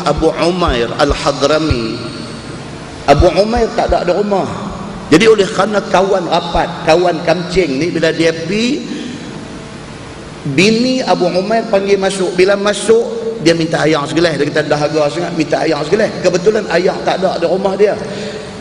Abu Umair Al-Hadrami. Abu Umair tak ada rumah. Jadi oleh kerana kawan rapat, kawan kamcing ni, bila dia pergi, bini Abu Umair panggil masuk. Bila masuk, dia minta air segelas. Dia kata dahaga sangat, minta air segelas. Kebetulan air tak ada di rumah dia.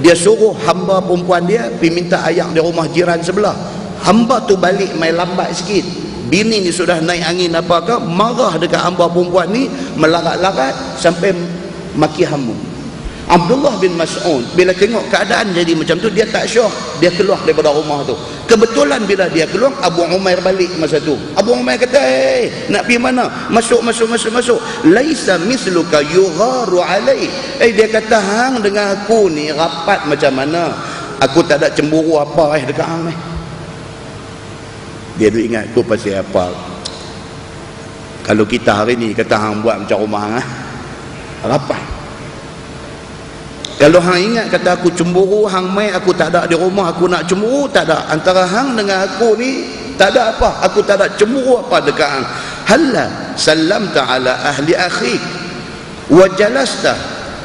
Dia suruh hamba perempuan dia pergi minta air di rumah jiran sebelah. Hamba tu balik main lambat sikit. Bini ni sudah naik angin apakah, marah dekat hamba perempuan ni, melarat-larat sampai maki hamba. Abdullah bin Mas'ud bila tengok keadaan jadi macam tu, dia tak syok, dia keluar daripada rumah tu. Kebetulan bila dia keluar, Abu Umair balik masa tu. Abu Umair kata, nak pergi mana? Masuk. Laisa misluka yugharu alai. Dia kata, hang dengan aku ni rapat macam mana? Aku tak ada cemburu apa dekat hang ni. Dia duk ingat aku pasal apa. Kalau kita hari ni kata hang buat macam rumah hang, rapat. Kalau hang ingat kata aku cemburu, hang mai aku tak ada di rumah, aku nak cemburu, tak ada. Antara hang dengan aku ni tak ada apa, aku tak ada cemburu apa dekat hang. Halla sallamta ala ahli akhik wa jalasta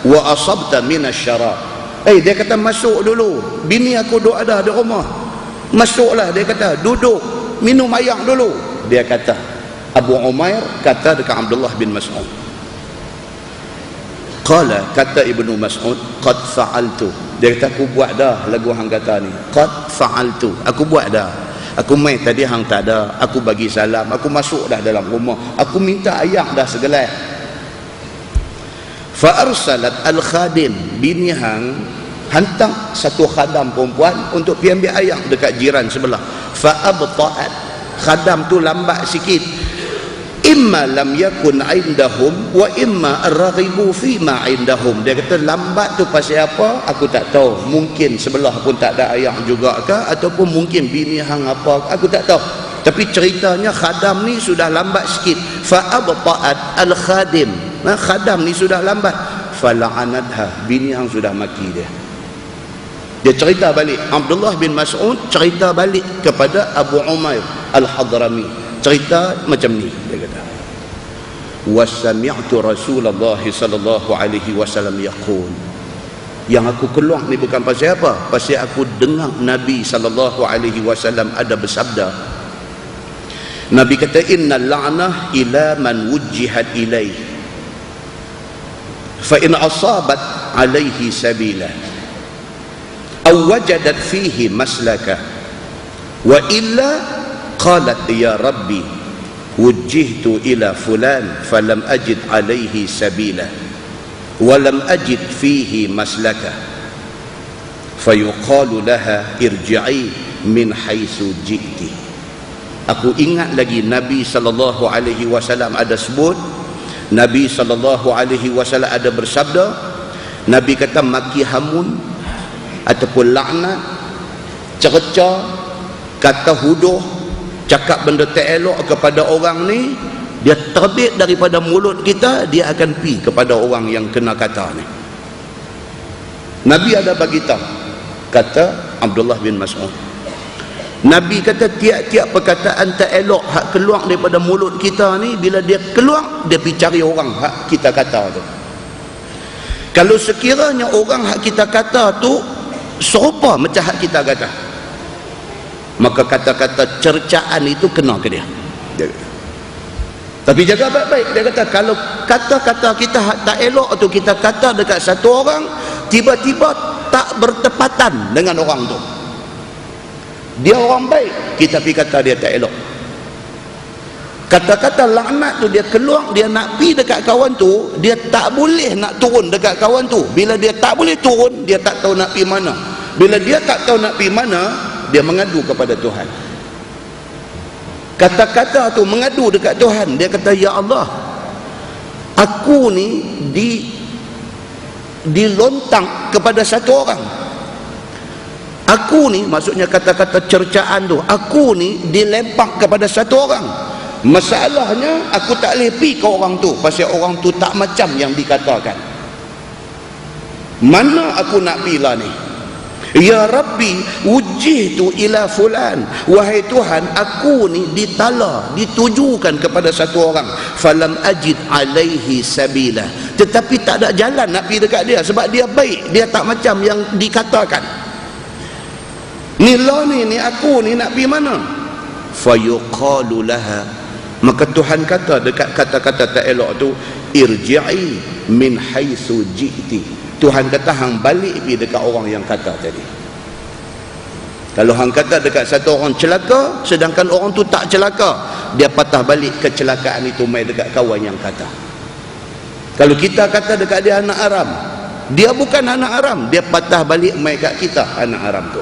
wa asabta min asy-syarab. Dia kata masuk dulu, bini aku duk ada di rumah. Masuklah, dia kata, duduk, minum air dulu. Dia kata, Abu Umair kata dekat Abdullah bin Mas'ud. Qala, kata Ibnu Mas'ud, qad fa'altu. Dia kata, aku buat dah lagu hang kata ni. Qad fa'altu, aku buat dah. Aku mai tadi hang tak ada, aku bagi salam, aku masuk dah dalam rumah, aku minta air dah segelas. Fa arsalat al-khadim, bini hang hantar satu khadam perempuan untuk pergi ambil air dekat jiran sebelah. Fa abta'at, khadam tu lambat sikit. Imma lam yakun indahum wa imma raghibu fi ma indahum. Dia kata lambat tu pasal apa aku tak tahu, mungkin sebelah pun tak ada air juga ke, ataupun mungkin bini hang apa aku tak tahu. Tapi ceritanya khadam ni sudah lambat sikit. Fa abta'at al khadim, khadam ni sudah lambat. Fala'anatha, bini hang sudah maki dia. Dia cerita balik, Abdullah bin Mas'ud cerita balik kepada Abu Umair Al-Hadrami, cerita macam ni. Dia kata, wa sami'tu Rasulullah sallallahu alaihi wasallam yaqul. Yang aku keluar ni bukan pasal apa, pasal aku dengar Nabi sallallahu alaihi wasallam ada bersabda. Nabi kata, innal la'nah ila man wujjihat ilaih, fa in asabat alaihi sabila aw wajadat fihi maslaka wa illa qalat ya rabbi wujjihtu ila fulan falam ajid alaihi sabila wa lam ajid fihi maslaka fayuqalu laha irji'i min haitsu ji'ti. Aku ingat lagi Nabi sallallahu alaihi wasallam ada sebut, Nabi sallallahu alaihi wasallam ada bersabda, Nabi kata maki hamun ataupun laknat, cerca, kata huduh, cakap benda tak elok kepada orang ni, dia terbit daripada mulut kita, dia akan pi kepada orang yang kena kata ni. Nabi ada bagi tahu, kata Abdullah bin Mas'ud. Nabi kata tiap-tiap perkataan tak elok hak keluar daripada mulut kita ni, bila dia keluar, dia pergi cari orang hak kita kata tu. Kalau sekiranya orang hak kita kata tu serupa macam hak kita kata, maka kata-kata cercaan itu kena ke dia. Tapi jaga baik-baik. Dia kata kalau kata-kata kita hak tak elok tu kita kata dekat satu orang, tiba-tiba tak bertepatan dengan orang tu, dia orang baik, kita pergi kata dia tak elok. Kata-kata laknat tu dia keluar, dia nak pergi dekat kawan tu, dia tak boleh nak turun dekat kawan tu. Bila dia tak boleh turun, dia tak tahu nak pergi mana. Bila dia tak tahu nak pergi mana, dia mengadu kepada Tuhan. Kata-kata tu mengadu dekat Tuhan. Dia kata, ya Allah, aku ni dilontang kepada satu orang. Aku ni, maksudnya kata-kata cercaan tu, aku ni dilempar kepada satu orang. Masalahnya aku tak boleh pergi ke orang tu, pasal orang tu tak macam yang dikatakan. Mana aku nak pergi lah ni? Ya Rabbi wujitu ila fulan, wahai Tuhan, aku ni ditala, ditujukan kepada satu orang, falam ajid alaihi sabila, tetapi tak ada jalan nak pergi dekat dia sebab dia baik, dia tak macam yang dikatakan. Ni lah ni aku ni nak pergi mana? Fayuqalu laha, maka Tuhan kata dekat kata-kata tak elok tu, irji'i min haitsu ji'ti. Tuhan kata hang balik pergi dekat orang yang kata tadi. Kalau hang kata dekat satu orang celaka, sedangkan orang tu tak celaka, dia patah balik kecelakaan itu mai dekat kawan yang kata. Kalau kita kata dekat dia anak haram, dia bukan anak haram, dia patah balik mai kat kita anak haram tu.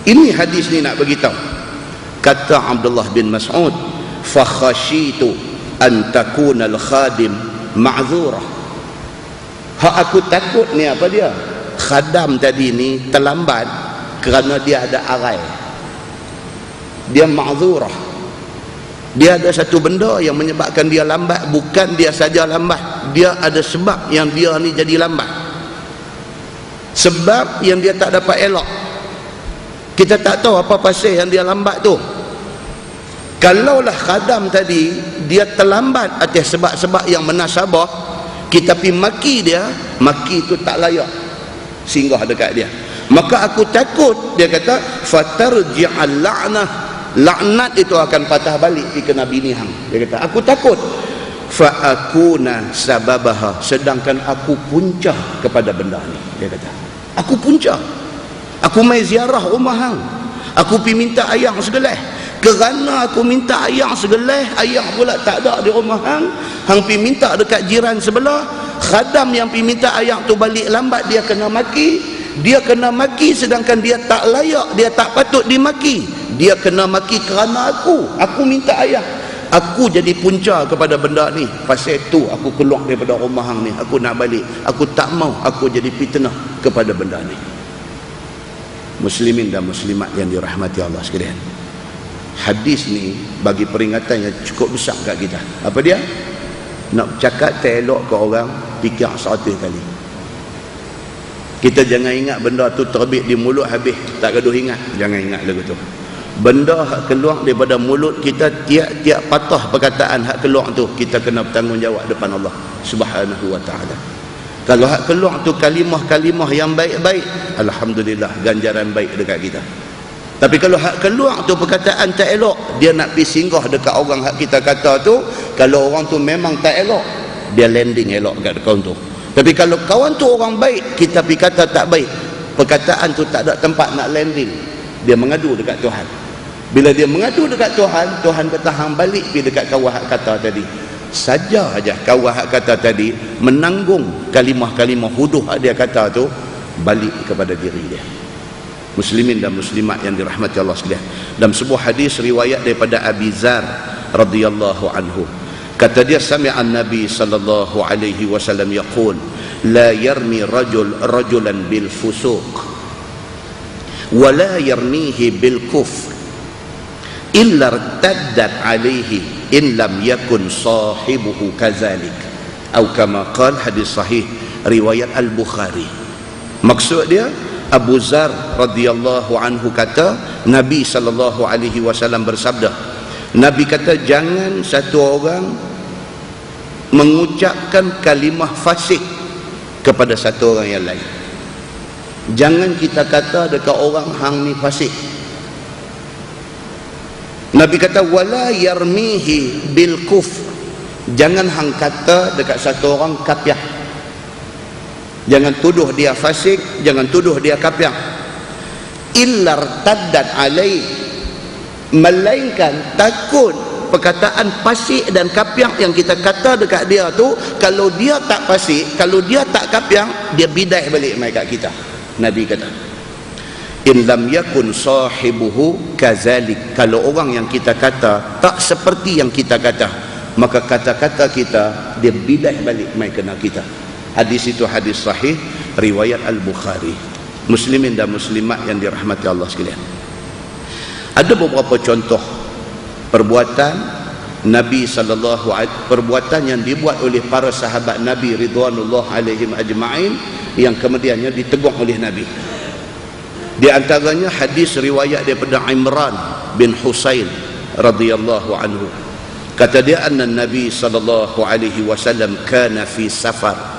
Ini hadis ni nak beritahu. Kata Abdullah bin Mas'ud, fa khashitu an takuna al-khadim ma'zurah. Hak aku takut ni apa dia? Khadam tadi ni terlambat kerana dia ada arai. Dia ma'zurah. Dia ada satu benda yang menyebabkan dia lambat. Bukan dia saja lambat, dia ada sebab yang dia ni jadi lambat. Sebab yang dia tak dapat elok. Kita tak tahu apa pasal yang dia lambat tu. Kalaulah khadam tadi dia terlambat atas sebab-sebab yang menasabah, kita pergi maki dia, maki itu tak layak singgah dekat dia. Maka aku takut, dia kata, fatarji'al la'nah, laknat itu akan patah balik pergi kena bini hang. Dia kata aku takut, fa akuna sababaha, sedangkan aku punca kepada benda ni. Dia kata aku punca, aku mai ziarah rumah hang, aku pergi minta ayam segelih, kerana aku minta ayam segelih, ayam pula tak ada di rumah hang, hang pergi minta dekat jiran sebelah, khadam yang pergi minta ayam tu balik lambat, dia kena maki. Dia kena maki sedangkan dia tak layak, dia tak patut dimaki. Dia kena maki kerana aku minta ayam. Aku jadi punca kepada benda ni. Pasal tu aku keluar daripada rumah hang ni, aku nak balik, aku tak mau aku jadi fitnah kepada benda ni. Muslimin dan muslimat yang dirahmati Allah sekalian, hadis ni bagi peringatan yang cukup besar kat kita. Apa dia? Nak cakap tak elok ke orang, fikir 100 kali. Kita jangan ingat benda tu terbit di mulut habis tak gaduh ingat. Jangan ingat lagu tu. Benda hak keluar daripada mulut kita, tiap-tiap patah perkataan hak keluar tu, kita kena bertanggungjawab depan Allah Subhanahu wa ta'ala. Kalau hak keluar tu kalimah-kalimah yang baik-baik, alhamdulillah, ganjaran baik dekat kita. Tapi kalau hak keluar tu perkataan tak elok, dia nak pergi singgah dekat orang hak kita kata tu, kalau orang tu memang tak elok, dia landing elok dekat kawan tu. Tapi kalau kawan tu orang baik, kita pergi kata tak baik, perkataan tu tak ada tempat nak landing, dia mengadu dekat Tuhan. Bila dia mengadu dekat Tuhan, Tuhan kata hang balik pergi dekat kawan hak kata tadi. Saja aja kawan hak kata tadi menanggung kalimah-kalimah huduh hak dia kata tu, balik kepada diri dia. Muslimin dan muslimat yang dirahmati Allah sekalian, dalam sebuah hadis riwayat daripada Abi Zar radhiyallahu anhu, kata dia, sami'an Nabi sallallahu alaihi wasallam yaqul, la yarmi rajulan bil fusuq wa la yarmihi bil kufr illa irtaddat alaihi in lam yakun sahibuhu kazalik, atau kama qala, hadis sahih riwayat Al-Bukhari. Maksud dia, Abu Zar radhiyallahu anhu kata, Nabi sallallahu alaihi wasallam bersabda, Nabi kata jangan satu orang mengucapkan kalimah fasik kepada satu orang yang lain. Jangan kita kata dekat orang hang ni fasik. Nabi kata wala yarmihi bil kufr, jangan hang kata dekat satu orang kafir. Jangan tuduh dia fasik, jangan tuduh dia kafir. Illa irtaddat alai, melainkan takut perkataan fasik dan kafir yang kita kata dekat dia tu, kalau dia tak fasik, kalau dia tak kafir, dia bidai balik mai kat kita. Nabi kata in lam yakun sahibuhu kazalik, kalau orang yang kita kata tak seperti yang kita kata, maka kata-kata kita dia bidai balik mai kena kita. Hadis itu hadis sahih riwayat Al-Bukhari. Muslimin dan muslimat yang dirahmati Allah sekalian, ada beberapa contoh perbuatan Nabi sallallahu alaihi, perbuatan yang dibuat oleh para sahabat Nabi ridwanullah alaihim ajma'in, yang kemudiannya ditegur oleh Nabi. Di antaranya hadis riwayat daripada Imran bin Husain radhiyallahu anhu. Kata dia, anna Nabi sallallahu alaihi wasallam kana fi safar